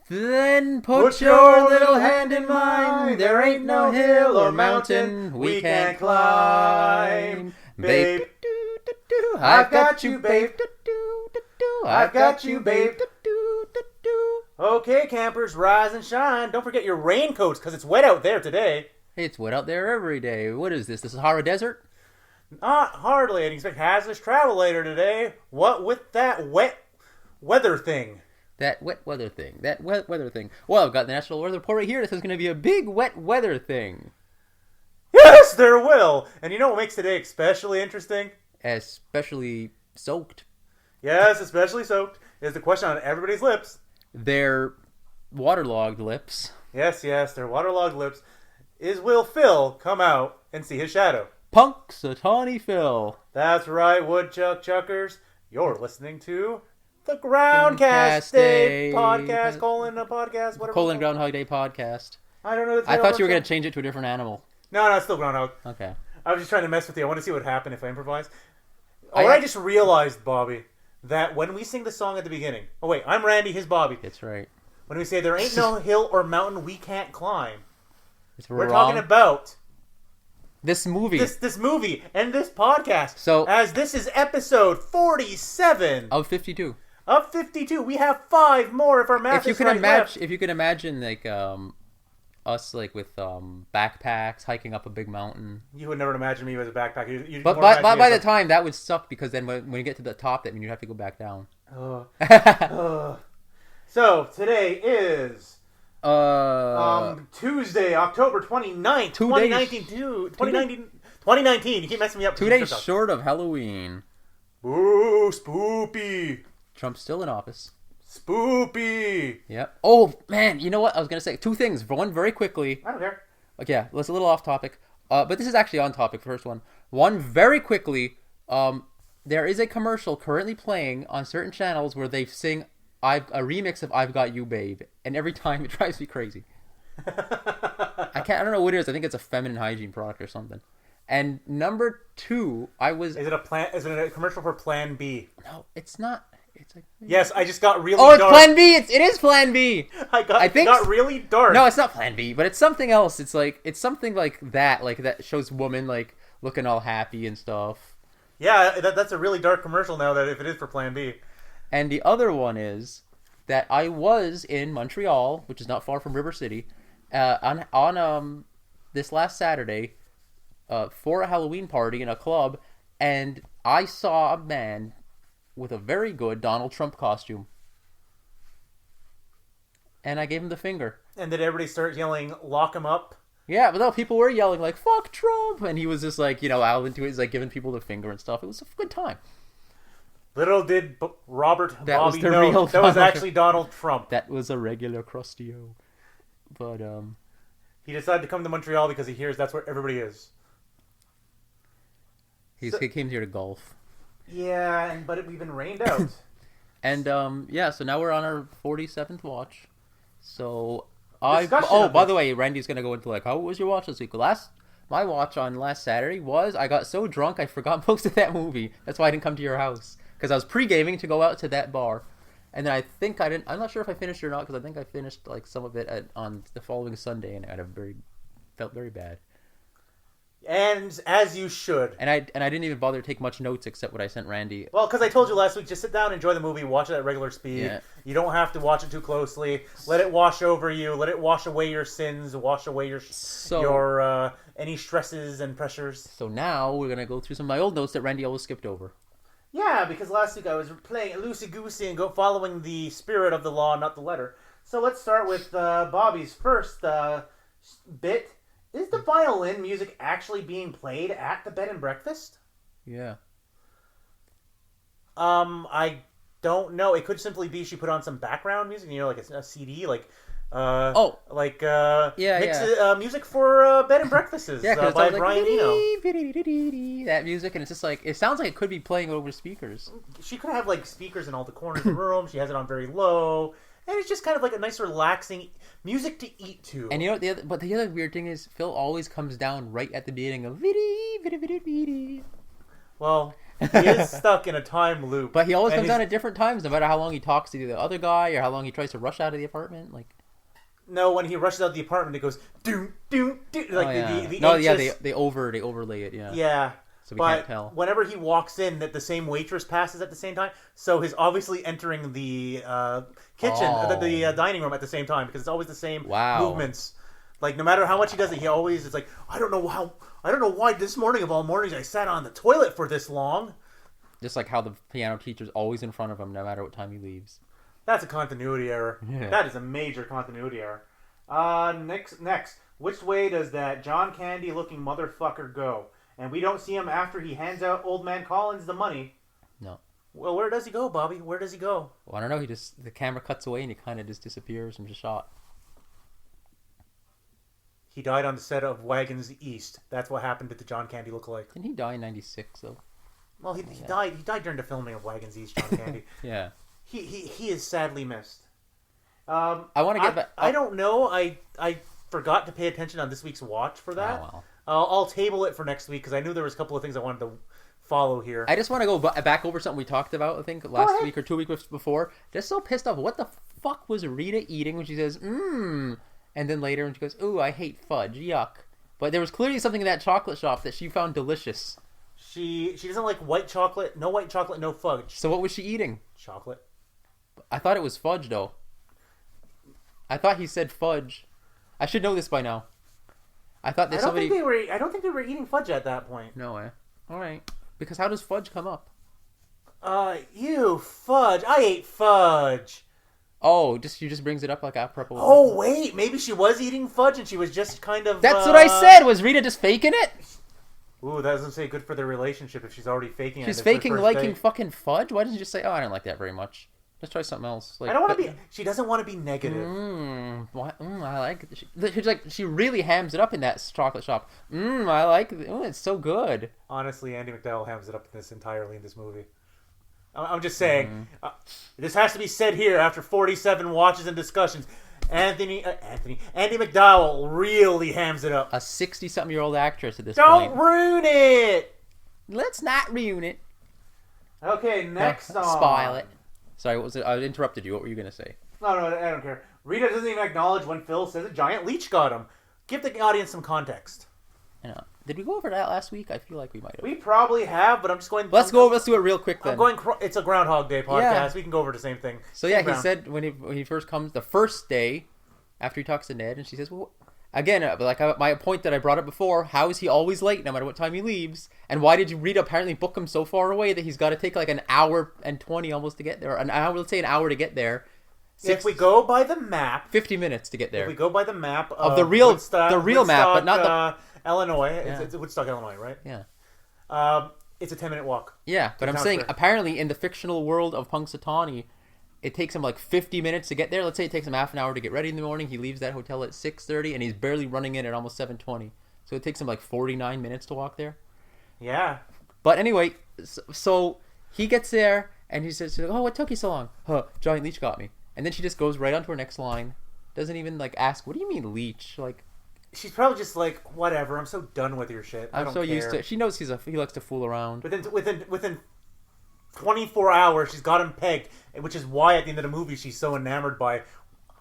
Then put your little hand in mine. There ain't no hill or mountain we can't climb. Babe, I've got you, babe. I've got you, babe. Okay, campers, rise and shine. Don't forget your raincoats, because it's wet out there today. Hey, it's wet out there every day. What is this? This is Sahara Desert? Not hardly. I expect hazardous travel later today. What with that wet weather thing? That wet weather thing. Well, I've got the National Weather Report right here. This is going to be a big wet weather thing. Yes, there will. And you know what makes today especially interesting? Especially soaked. Yes, especially soaked is the question on everybody's lips. Their waterlogged lips. Yes, their waterlogged lips. Will Phil come out and see his shadow? Punxsutawney Phil. That's right, woodchuck chuckers. You're listening to the Groundcast Day Podcast, whatever. Groundhog Day Podcast. I don't know. I thought you were going to change it to a different animal. No, it's still Groundhog. Okay. I was just trying to mess with you. I want to see what would happen if I improvise. I just realized, Bobby, that when we sing the song at the beginning... Oh, wait, I'm Randy, his Bobby. That's right. When we say, there ain't no hill or mountain we can't climb, we're wrong. talking about... This movie. This movie and this podcast. So, as this is episode 47... Of 52. Of 52. We have 5 more if our math is right left. If you can imagine, like, us, like, with backpacks, hiking up a big mountain. You would never imagine me as a backpacker. But by the time, that would suck, because then when you get to the top, that means you have to go back down. So, today is... Tuesday, October 29th, 2019. You keep messing me up. 2 days short of Halloween. Ooh, spoopy. Trump's still in office. Spoopy. Yep. Oh, man, you know what? I was going to say 2 things. One, very quickly. I don't care. Okay, yeah, let's a little off topic. But this is actually on topic, first one. One, very quickly, there is a commercial currently playing on certain channels where they sing a remix of I've Got You, Babe. And every time it drives me crazy. I don't know what it is. I think it's a feminine hygiene product or something. And number 2, Is it a commercial for Plan B? No, it's not. It's like... Yes, I just got really dark. Oh, it's Plan B! It is Plan B! It got really dark. No, it's not Plan B, but it's something else. It's something like that shows woman, like, looking all happy and stuff. Yeah, that's a really dark commercial now, that if it is for Plan B. And the other one is that I was in Montreal, which is not far from River City, on this last Saturday, for a Halloween party in a club, and I saw a man with a very good Donald Trump costume. And I gave him the finger. And did everybody start yelling, lock him up? Yeah, but no, people were yelling, like, fuck Trump! And he was just like, out into it, he's like giving people the finger and stuff. It was a good time. Little did Bobby know, that was actually Donald Trump. That was a regular crustio. But, he decided to come to Montreal because he hears that's where everybody is. He came here to golf. Yeah, but we've been rained out. And, so now we're on our 47th watch. So, by the way, Randy's going to go into, like, how was your watch this week? My watch on last Saturday was, I got so drunk I forgot most of that movie. That's why I didn't come to your house. Because I was pre-gaming to go out to that bar. And then I'm not sure if I finished or not, because I think I finished, like, some of it on the following Sunday, and felt very bad. And as you should. And I didn't even bother to take much notes except what I sent Randy. Well, because I told you last week, just sit down, enjoy the movie, watch it at regular speed. Yeah. You don't have to watch it too closely. Let it wash over you. Let it wash away your sins. Wash away your any stresses and pressures. So now we're gonna go through some of my old notes that Randy always skipped over. Yeah, because last week I was playing loosey-goosey and following the spirit of the law, not the letter. So let's start with Bobby's first bit. Is the violin music actually being played at the bed and breakfast? Yeah. I don't know. It could simply be she put on some background music, like a CD, music for bed and breakfasts by Brian Eno. That music, and it's just like, it sounds like it could be playing over speakers. She could have like speakers in all the corners of the room. She has it on very low. And it's just kind of like a nice, relaxing music to eat to. And the other weird thing is, Phil always comes down right at the beginning of vidi, vidi, vidi, vidi. Well, He is stuck in a time loop. But he always comes down at different times, no matter how long he talks to the other guy or how long he tries to rush out of the apartment. Like, no, when he rushes out of the apartment, it goes doom doom doom. Like they overlay it. Yeah. Yeah. So we can't tell. Whenever he walks in, that the same waitress passes at the same time. So he's obviously entering the kitchen, the dining room at the same time because it's always the same movements. Like no matter how much he does it, he always is like, I don't know why this morning of all mornings I sat on the toilet for this long. Just like how the piano teacher's always in front of him, no matter what time he leaves. That's a continuity error. Yeah. That is a major continuity error. Next, which way does that John Candy looking motherfucker go? And we don't see him after he hands out Old Man Collins the money. No. Well, where does he go, Bobby? Where does he go? Well, I don't know. The camera cuts away and he kind of just disappears from the shot. He died on the set of Wagons East. That's what happened to the John Candy lookalike. Didn't he die in '96 though? Well, he died. He died during the filming of Wagons East, John Candy. Yeah. He is sadly missed. I want to get back. I don't know. I forgot to pay attention on this week's watch for that. Oh, well. I'll table it for next week because I knew there was a couple of things I wanted to follow here. I just want to go back over something we talked about, I think, last week or 2 weeks before. Just so pissed off. What the fuck was Rita eating when she says, and then later when she goes, ooh, I hate fudge, yuck. But there was clearly something in that chocolate shop that she found delicious. She doesn't like white chocolate, no fudge. So what was she eating? Chocolate. I thought it was fudge, though. I thought he said fudge. I should know this by now. I thought that I don't think they were eating fudge at that point. No way. All right. Because how does fudge come up? You fudge. I ate fudge. Oh, she just brings it up like apropos. Oh wait, maybe she was eating fudge and she was just kind of. That's what I said. Was Rita just faking it? Ooh, that doesn't say good for their relationship if she's already faking it. She's faking liking fucking fudge. Why doesn't she just say, "Oh, I don't like that very much. Let's try something else." Like, I don't want to be. She doesn't want to be negative. I like it. She's like, she really hams it up in that chocolate shop. I like it. It's so good. Honestly, Andie MacDowell hams it up entirely in this movie. I'm just saying. This has to be said here after 47 watches and discussions. Andie MacDowell really hams it up. A 60-something-year-old actress at this point. Don't ruin it. Let's not ruin it. Okay, next on. Spoil it. Sorry, what was it? I interrupted you. What were you going to say? No, I don't care. Rita doesn't even acknowledge when Phil says a giant leech got him. Give the audience some context. Did we go over that last week? I feel like we might have. We probably have, but I'm just going... Let's do it real quick then. It's a Groundhog Day podcast. Yeah. We can go over the same thing. So he said when he first comes, the first day, after he talks to Ned, and she says, well, again, my point that I brought up before, how is he always late no matter what time he leaves? And why did Rita apparently book him so far away that he's got to take like an hour and 20 almost to get there? Let's say an hour to get there. If we go by the map... 50 minutes to get there. If we go by the map of the real map, but not the... Illinois. It's Woodstock, Illinois, right? Yeah. It's a 10-minute walk. Yeah, but I'm saying, apparently in the fictional world of Punxsutawney, it takes him like 50 minutes to get there. Let's say it takes him half an hour to get ready in the morning. He leaves that hotel at 6:30, and he's barely running in at almost 7:20. So it takes him like 49 minutes to walk there. Yeah. But anyway, so he gets there, and he says, oh, what took you so long? Giant leech got me. And then she just goes right on to her next line. Doesn't even like ask, what do you mean leech? Like... She's probably just like, whatever. I'm so done with your shit. I don't care. Used to. She knows he likes to fool around. Within 24 hours, she's got him pegged, which is why at the end of the movie she's so enamored by.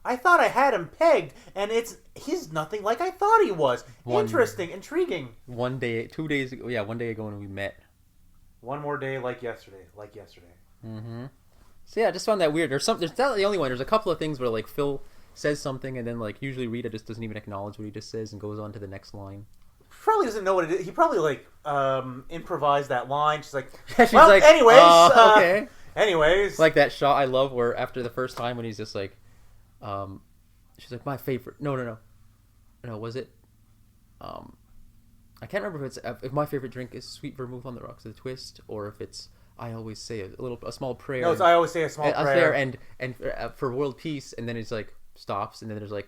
I thought I had him pegged, and he's nothing like I thought he was. Interesting, intriguing. 1 day, 2 days ago. Yeah, 1 day ago when we met. One more day, like yesterday. Mm-hmm. So yeah, I just found that weird. There's not the only one. There's a couple of things where like Phil says something, and then like usually Rita just doesn't even acknowledge what he just says and goes on to the next line. Probably doesn't know what it is. He probably like improvised that line. She's like, she's like, anyways, okay. Anyways, like that shot I love where after the first time when he's just like, she's like, my favorite. No, was it? I can't remember if my favorite drink is sweet vermouth on the rocks with a twist, or if it's I always say a small prayer. No, I always say a small prayer and for world peace, and then it's like stops, and then there's like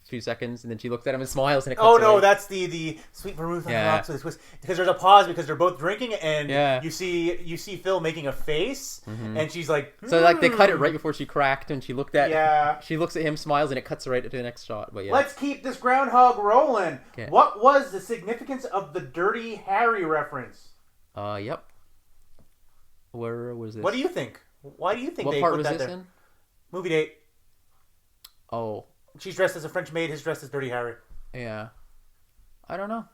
a few seconds, and then she looks at him and smiles, and it cuts away. That's the sweet vermouth on the rocks with a twist, because there's a pause because they're both drinking, and you see Phil making a face, and she's like, so like they cut it right before she cracked, and she looks at him, smiles, and it cuts right to the next shot. But let's keep this groundhog rolling. Okay. What was the significance of the Dirty Harry reference? Yep. Where was this? What do you think? Why do you think they part put was that this there? in? Movie date. Oh, She's dressed as a French maid. He's dressed as Dirty Harry. yeah. I don't know.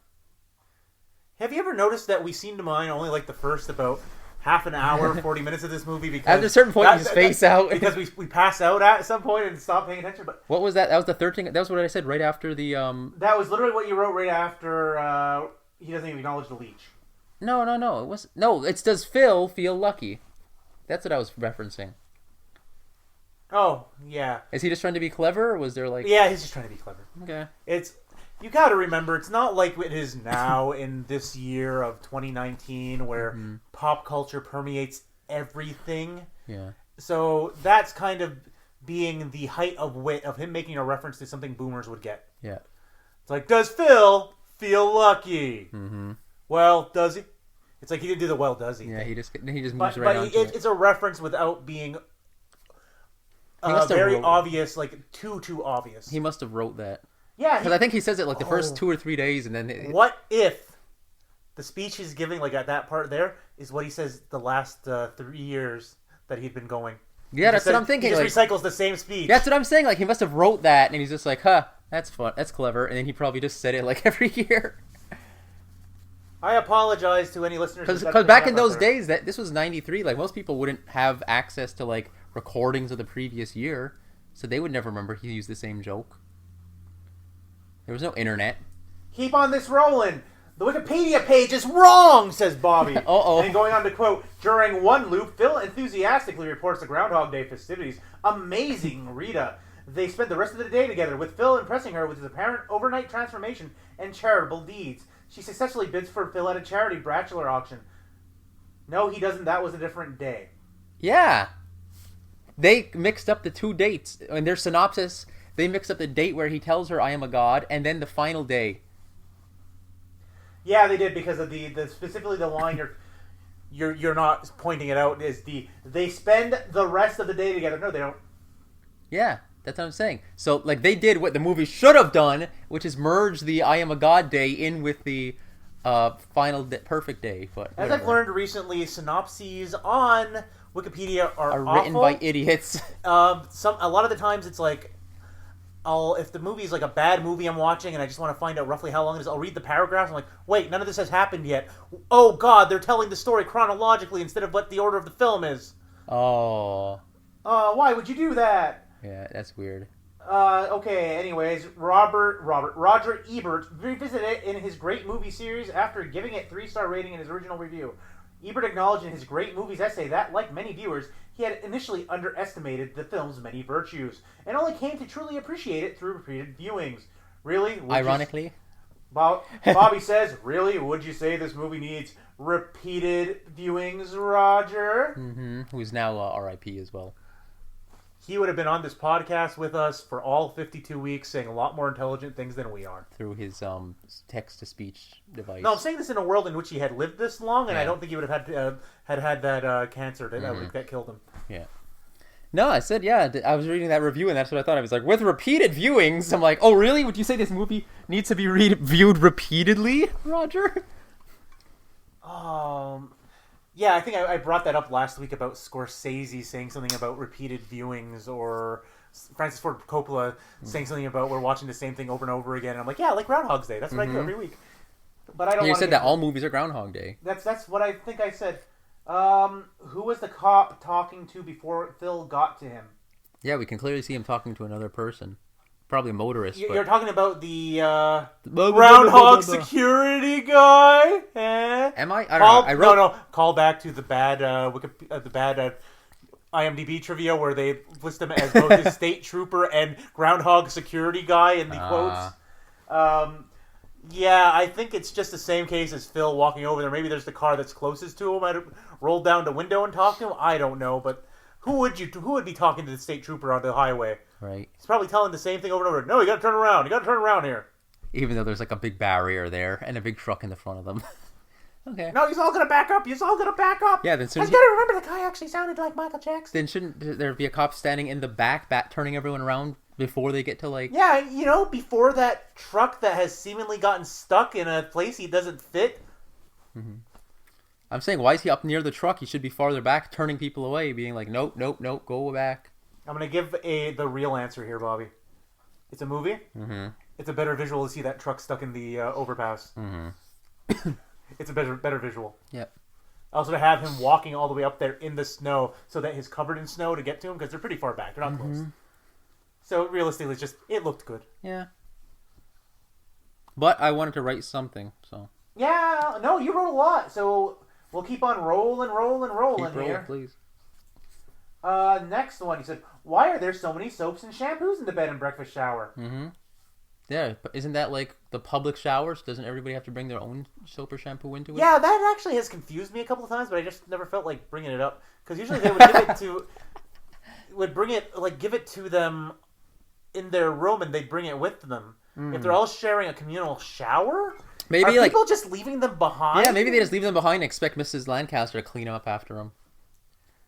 Have you ever noticed that we seem to mind only like the first about half an hour, 40 minutes of this movie? Because At a certain point, you just face out. Because we pass out at some point and stop paying attention. But what was that? That was the third thing. That was what I said right after the That was literally what you wrote right after he doesn't even acknowledge the leech. No. It was It's does Phil feel lucky? That's what I was referencing. Oh yeah. Is he just trying to be clever, or was there like? Yeah, he's just trying to be clever. Okay. You got to remember, it's not like it is now in this year of 2019 where pop culture permeates everything. Yeah. So that's kind of being the height of wit of him making a reference to something boomers would get. Yeah. It's like, does Phil feel lucky? Mm-hmm. Well, does he? It's like he didn't do the well, does he? Yeah, he just moves but right on. It's a reference without being very obvious, like too obvious. He must have wrote that. Yeah, because I think he says it like the first 2 or 3 days, and then. What if the speech he's giving, like at that part there, is what he says the last 3 years that he'd been going? Yeah, that's what I'm thinking. He just recycles the same speech. That's what I'm saying. Like he must have wrote that, and he's just like, "Huh, that's fun, that's clever," and then he probably just said it like every year. I apologize to any listeners because back in those days, that this was '93. Like most people wouldn't have access to like recordings of the previous year, so they would never remember he used the same joke. There was no internet. Keep on this rolling. The Wikipedia page is wrong, says Bobby. Uh-oh. And going on to quote, during one loop, Phil enthusiastically reports the Groundhog Day festivities. Amazing, Rita. They spent the rest of the day together, with Phil impressing her with his apparent overnight transformation and charitable deeds. She successfully bids for Phil at a charity bachelor auction. No, he doesn't. That was a different day. Yeah. They mixed up the 2 dates. In their synopsis, they mixed up the date where he tells her, "I am a god," and then the final day. Yeah, they did, because of the specifically the line you're not pointing it out is they spend the rest of the day together. No, they don't. Yeah, that's what I'm saying. So like they did what the movie should have done, which is merge the "I am a god" day in with the final perfect day. But as I've learned recently, synopses on Wikipedia are written by idiots. A lot of the times it's like, if the movie is like a bad movie I'm watching and I just want to find out roughly how long it is, I'll read the paragraphs. I'm like, wait, none of this has happened yet. Oh God, they're telling the story chronologically instead of what the order of the film is. Oh. Why would you do that? Yeah, that's weird. Okay, anyways, Roger Ebert revisited it in his great movie series after giving it 3-star rating in his original review. Ebert acknowledged in his Great Movies essay that, like many viewers, he had initially underestimated the film's many virtues, and only came to truly appreciate it through repeated viewings. Really? Ironically? Bobby says, really? Would you say this movie needs repeated viewings, Roger? Mm-hmm. Who's now R.I.P. as well. He would have been on this podcast with us for all 52 weeks, saying a lot more intelligent things than we are. Through his text-to-speech device. No, I'm saying this in a world in which he had lived this long, and I don't think he would have had that cancer that killed him. Yeah. No, I said, yeah, I was reading that review, and that's what I thought. I was like, with repeated viewings, I'm like, oh, really? Would you say this movie needs to be viewed repeatedly, Roger? Yeah, I think I brought that up last week about Scorsese saying something about repeated viewings, or Francis Ford Coppola saying something about we're watching the same thing over and over again. And I'm like, yeah, like Groundhog Day. That's what I do every week. But I don't. You said that all movies are Groundhog Day. That's what I think I said. Who was the cop talking to before Phil got to him? Yeah, we can clearly see him talking to another person. Probably a motorist. You're talking about the Groundhog security guy? Am I? I don't know. No. Call back to the bad IMDb trivia where they list him as both a state trooper and Groundhog security guy in the quotes. Yeah, I think it's just the same case as Phil walking over there. Maybe there's the car that's closest to him. I'd roll down the window and talk to him. I don't know, but who would be talking to the state trooper on the highway? Right. He's probably telling the same thing over and over. No, you got to turn around. You got to turn around here. Even though there's like a big barrier there and a big truck in the front of them. Okay. No, he's all gonna back up. He's all gonna back up. Yeah, then soon I gotta remember the guy actually sounded like Michael Jackson. Then shouldn't there be a cop standing in the back, turning everyone around before they get to like? Yeah, before that truck that has seemingly gotten stuck in a place he doesn't fit. Mm-hmm. I'm saying, why is he up near the truck? He should be farther back, turning people away, being like, nope, nope, nope, go back. I'm going to give the real answer here, Bobby. It's a movie. Mm-hmm. It's a better visual to see that truck stuck in the overpass. Mm-hmm. It's a better visual. Yep. Also, to have him walking all the way up there in the snow so that he's covered in snow to get to him, because they're pretty far back. They're not close. So, realistically, it looked good. Yeah. But I wanted to write something, so. Yeah, no, you wrote a lot, so we'll keep on rolling Keep rolling, here. Please. Next one, he said, why are there so many soaps and shampoos in the bed and breakfast shower? Mm-hmm. Yeah, but isn't that like the public showers? Doesn't everybody have to bring their own soap or shampoo into it? Yeah, that actually has confused me a couple of times, but I just never felt like bringing it up. Because usually they would give it to... give it to them in their room and they'd bring it with them. If they're all sharing a communal shower... Maybe are people just leaving them behind? Yeah, maybe they just leave them behind and expect Mrs. Lancaster to clean up after them.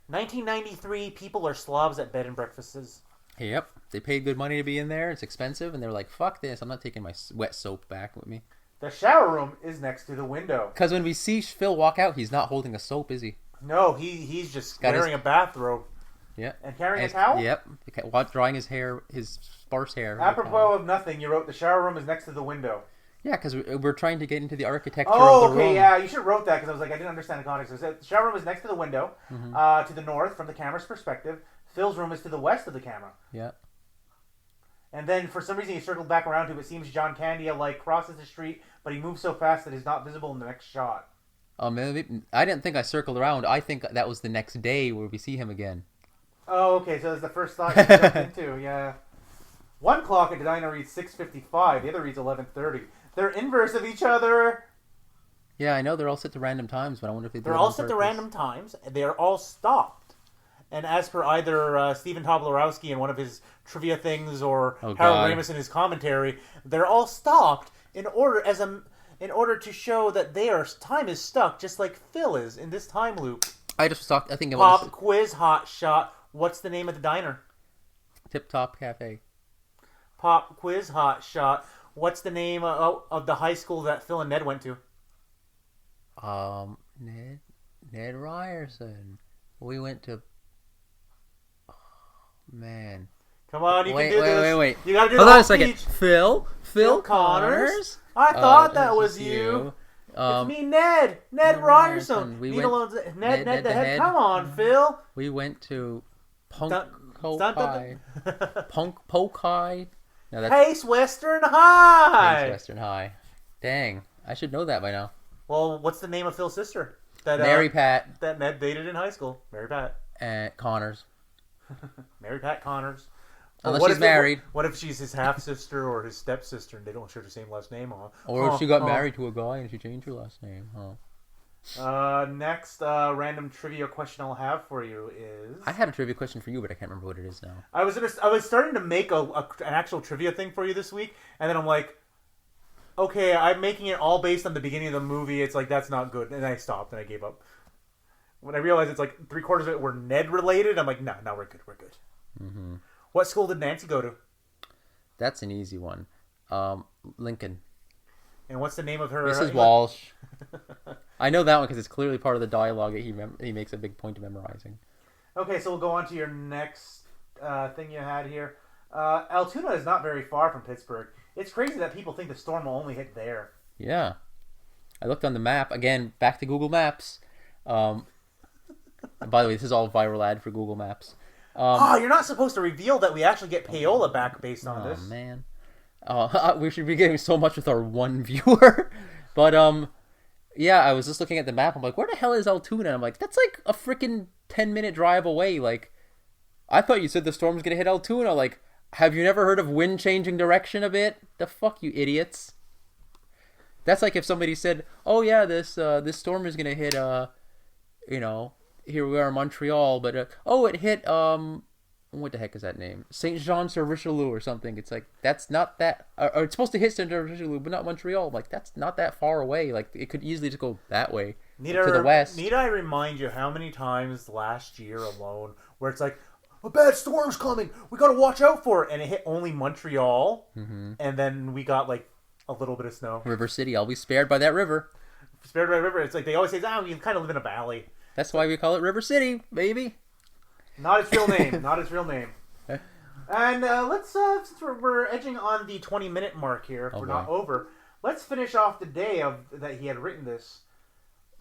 1993, people are slobs at bed and breakfasts. Yep. They paid good money to be in there. It's expensive. And they're like, fuck this. I'm not taking my wet soap back with me. The shower room is next to the window. Because when we see Phil walk out, he's not holding a soap, is he? No, he's just wearing a bathrobe. Yeah. And carrying a towel? Yep. Drying his hair, his sparse hair. Apropos of nothing, you wrote the shower room is next to the window. Yeah, because we're trying to get into the architecture of the room. Okay, yeah, you should have wrote that because I was like, I didn't understand the context. So the shower room is next to the window, to the north from the camera's perspective. Phil's room is to the west of the camera. Yeah. And then for some reason he circled back around to it seems John Candia crosses the street, but he moves so fast that he's not visible in the next shot. Maybe, I didn't think I circled around. I think that was the next day where we see him again. Oh, okay, so that's the first thought you jumped into, yeah. One clock at the diner reads 6:55, the other reads 11:30. They're inverse of each other. Yeah, I know they're all set to random times, but I wonder if they're all set to random times. And they are all stopped. And as per either Stephen Tobolowsky in one of his trivia things or Harold Ramis in his commentary, they're all stopped in order to show that time is stuck, just like Phil is in this time loop. I just talked. I think it was quiz hot shot. What's the name of the diner? Tip Top Cafe. Pop quiz hot shot. What's the name of the high school that Phil and Ned went to? Ned Ryerson. We went to... Oh, man. Come on, you can do this. Wait. You gotta do Hold the on whole a second. speech. Phil Connors? I thought that was you. It's me, Ned. Ned Ryerson. Ned the head. Come on, Phil. We went to Punk Pokai. No, Pace Western High. Pace Western High. Dang, I should know that by now. Well, what's the name of Phil's sister? Mary Pat. That Ned dated in high school. Mary Pat. Connors. Mary Pat Connors. Unless she's married. What if she's his half-sister or his stepsister and they don't share the same last name? Or if she got married to a guy and she changed her last name. Next random trivia question I'll have for you is... I had a trivia question for you, but I can't remember what it is now. I was starting to make an actual trivia thing for you this week, and then I'm like, okay, I'm making it all based on the beginning of the movie. It's like, that's not good. And I stopped and I gave up. When I realized it's like 3/4 of it were Ned related, I'm like, no, we're good. Mm-hmm. What school did Nancy go to? That's an easy one. Lincoln. And what's the name of her? Mrs. Walsh. I know that one because it's clearly part of the dialogue that he makes a big point of memorizing. Okay, so we'll go on to your next thing you had here. Altoona is not very far from Pittsburgh. It's crazy that people think the storm will only hit there. Yeah. I looked on the map. Again, back to Google Maps. By the way, this is all viral ad for Google Maps. You're not supposed to reveal that we actually get payola back based on this. Oh, man. We should be getting so much with our one viewer. But, yeah, I was just looking at the map. I'm like, where the hell is Altoona? I'm like, that's like a freaking 10-minute drive away. Like, I thought you said the storm's going to hit Altoona. Like, have you never heard of wind changing direction a bit? The fuck, you idiots. That's like if somebody said, oh, yeah, this storm is going to hit, here we are in Montreal, but, it hit, what the heck is that name? Saint Jean sur Richelieu or something. It's like, that's not that, or it's supposed to hit Saint Jean sur Richelieu, but not Montreal. Like, that's not that far away. Like, it could easily just go that way to the west. Need I remind you how many times last year alone where it's like, a bad storm's coming, we gotta watch out for it, and it hit only Montreal, and then we got like a little bit of snow. River City, I'll be spared by that river. Spirit by River. It's like they always say, you kind of live in a valley. That's why we call it River City, baby. Not its real name. Not its real name. And let's, since we're edging on the 20-minute mark here, if we're not over, let's finish off the day that he had written this.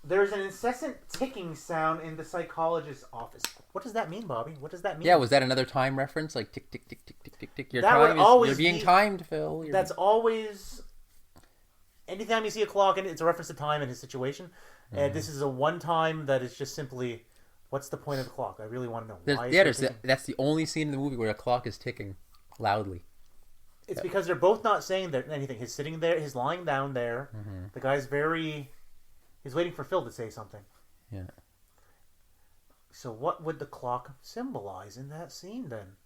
There's an incessant ticking sound in the psychologist's office. What does that mean, Bobby? What does that mean? Yeah, was that another time reference? Like tick, tick, tick, tick, tick, tick, tick. You're being timed, Phil. That's always... Anytime you see a clock, it's a reference to time in his situation. Mm-hmm. And this is a one time that is just simply... What's the point of the clock? I really want to know. That's the only scene in the movie where a clock is ticking loudly. It's because they're both not saying anything. He's sitting there. He's lying down there. Mm-hmm. The guy's He's waiting for Phil to say something. Yeah. So what would the clock symbolize in that scene then?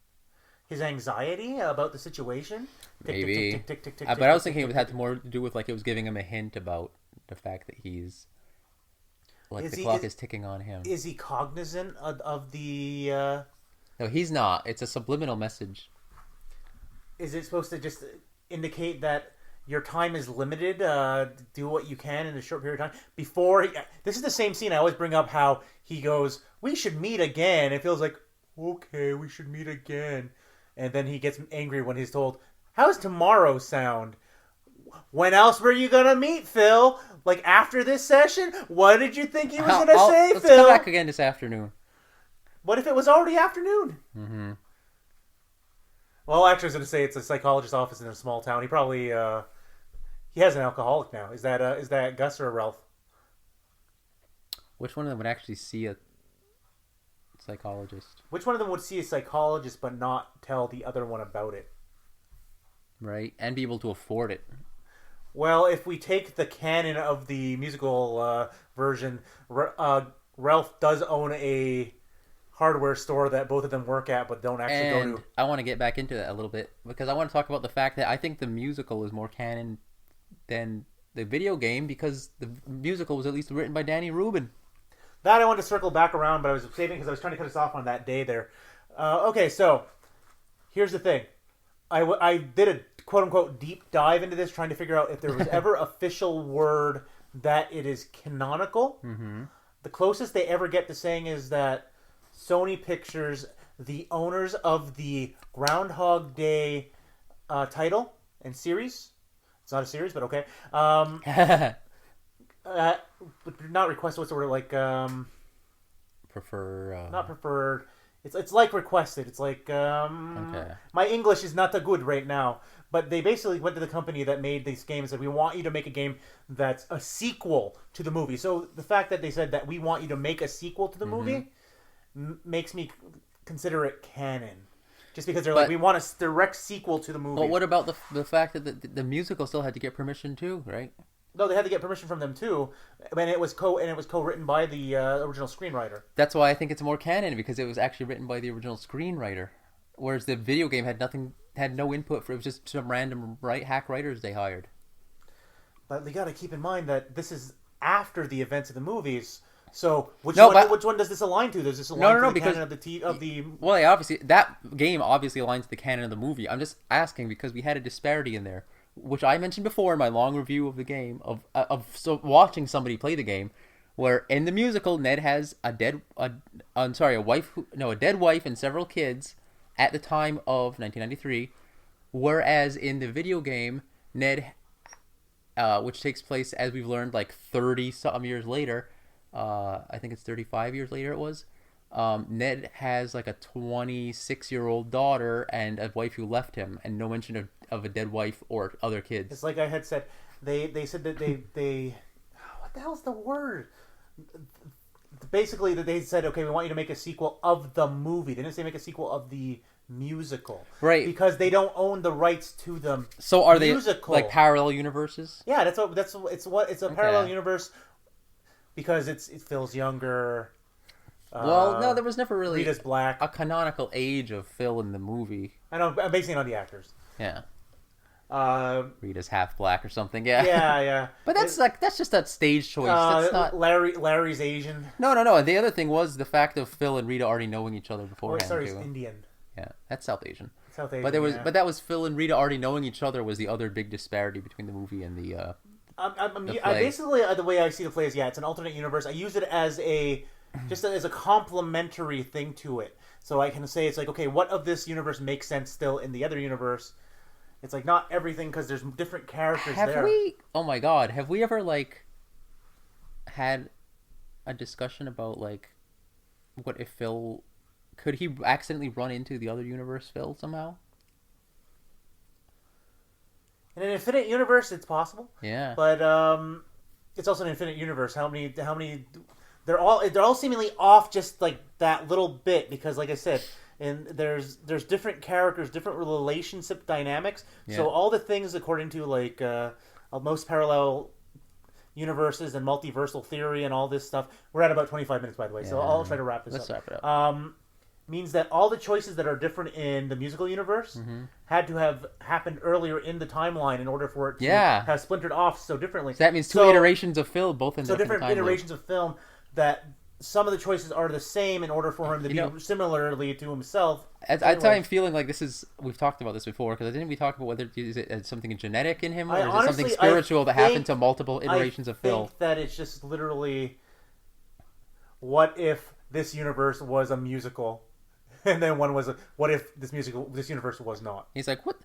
His anxiety about the situation? Maybe. Tick, tick, tick, tick, tick, but I was thinking it had more to do with like it was giving him a hint about the fact that he's... Like the clock is ticking on him. Is he cognizant of the... No, he's not. It's a subliminal message. Is it supposed to just indicate that your time is limited? Do what you can in a short period of time? This is the same scene I always bring up, how he goes, we should meet again. It feels like, okay, we should meet again. And then he gets angry when he's told, how's tomorrow sound? When else were you going to meet, Phil? Like, after this session? What did you think he was going to say, let's Phil? Let's come back again this afternoon. What if it was already afternoon? Mm-hmm. Well, actually, I was going to say it's a psychologist's office in a small town. He probably... he has an alcoholic now. Is that Gus or Ralph? Which one of them would actually see a psychologist? Which one of them would see a psychologist but not tell the other one about it? Right, and be able to afford it. Well, if we take the canon of the musical version, Ralph does own a hardware store that both of them work at but don't actually go to. I want to get back into that a little bit because I want to talk about the fact that I think the musical is more canon than the video game because the musical was at least written by Danny Rubin. That I wanted to circle back around, but I was saving because I was trying to cut us off on that day there. Okay, so here's the thing. I did a quote-unquote deep dive into this, trying to figure out if there was ever official word that it is canonical. Mm-hmm. The closest they ever get to saying is that Sony Pictures, the owners of the Groundhog Day title and series, it's not a series, but okay, not requested, what's the word, like, prefer, not preferred, it's like requested, it's like, okay. My English is not that good right now, but they basically went to the company that made these games and said, we want you to make a game that's a sequel to the movie. So the fact that they said that we want you to make a sequel to the movie makes me consider it canon. Just because they're like, we want a direct sequel to the movie. But what about the fact that the musical still had to get permission too, right? No, they had to get permission from them too, and it was co-written by the original screenwriter. That's why I think it's more canon because it was actually written by the original screenwriter, whereas the video game had no input for it. Was just some random hack writers they hired. But you got to keep in mind that this is after the events of the movies. So which one does this align to? Does this align to the canon of the? Well, obviously that game obviously aligns to the canon of the movie. I'm just asking because we had a disparity in there, which I mentioned before in my long review of the game of watching somebody play the game, where in the musical Ned has a dead wife and several kids at the time of 1993, whereas in the video game Ned, which takes place as we've learned like 30-something years later. I think it's 35 years later it was. Ned has like a 26-year-old daughter and a wife who left him, and no mention of a dead wife or other kids. It's like I had said. They said that they what the hell's the word? Basically, that they said, okay, we want you to make a sequel of the movie. They didn't say make a sequel of the musical, right? Because they don't own the rights to the So are musical. They like parallel universes? Yeah, it's a parallel universe. Because it feels younger. Well, no, there was never really Rita's black. A canonical age of Phil in the movie. I know, I'm basing it on the actors. Yeah. Rita's half black or something. Yeah. Yeah. But that's just that stage choice. That's not Larry's Asian. No. And the other thing was the fact of Phil and Rita already knowing each other beforehand. He's Indian. Yeah, that's South Asian. South Asian. But that was Phil and Rita already knowing each other was the other big disparity between the movie and the basically the way I see the play is it's an alternate universe. I use it as a complementary thing to it. So I can say it's like, okay, what of this universe makes sense still in the other universe? It's like not everything because there's different characters there. Have we? Oh my god, have we ever like had a discussion about like what if Phil could he accidentally run into the other universe Phil somehow? In an infinite universe, it's possible. Yeah. But it's also an infinite universe. How many? They're all seemingly off just like that little bit because, like I said, and there's different characters, different relationship dynamics. Yeah. So all the things according to like most parallel universes and multiversal theory and all this stuff. We're at about 25 minutes, by the way. Yeah. So I'll try to wrap this up. Let's wrap it up. Means that all the choices that are different in the musical universe had to have happened earlier in the timeline in order for it to have splintered off so differently. So that means two iterations of Phil, both in different iterations of film that some of the choices are the same in order for him to be similarly to himself. I'm feeling like this is, we've talked about this before, because didn't we talk about whether is it something genetic in him, or is it something spiritual that happened to multiple iterations of Phil? I think that it's just literally, what if this universe was a musical, and then one was what if this universe was not? He's like, what?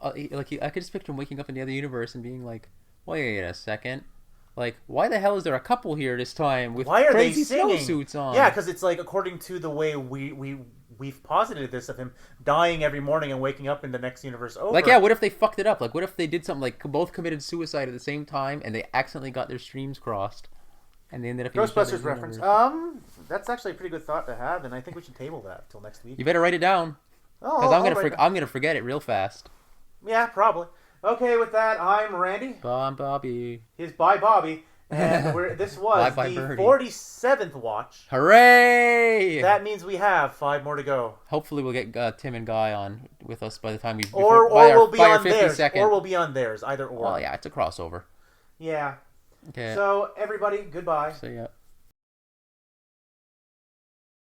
I could just picture him waking up in the other universe and being like, wait a second. Like, why the hell is there a couple here this time with crazy snowsuits on? Yeah, because it's like, according to the way we've posited this of him dying every morning and waking up in the next universe over. Like, yeah, what if they fucked it up? Like, what if they did something like both committed suicide at the same time and they accidentally got their streams crossed and they ended up in Ghostbusters reference. That's actually a pretty good thought to have, and I think we should table that till next week. You better write it down. Because I'm gonna forget it real fast. Yeah, probably. Okay, with that, I'm Randy. I'm Bobby. He's Bye Bobby. And this was the 47th watch. Hooray! That means we have 5 more to go. Hopefully we'll get Tim and Guy on with us by the time we'll be on theirs. Or we'll be on theirs, either or. Oh yeah, it's a crossover. Yeah. Okay. So, everybody, goodbye. See ya.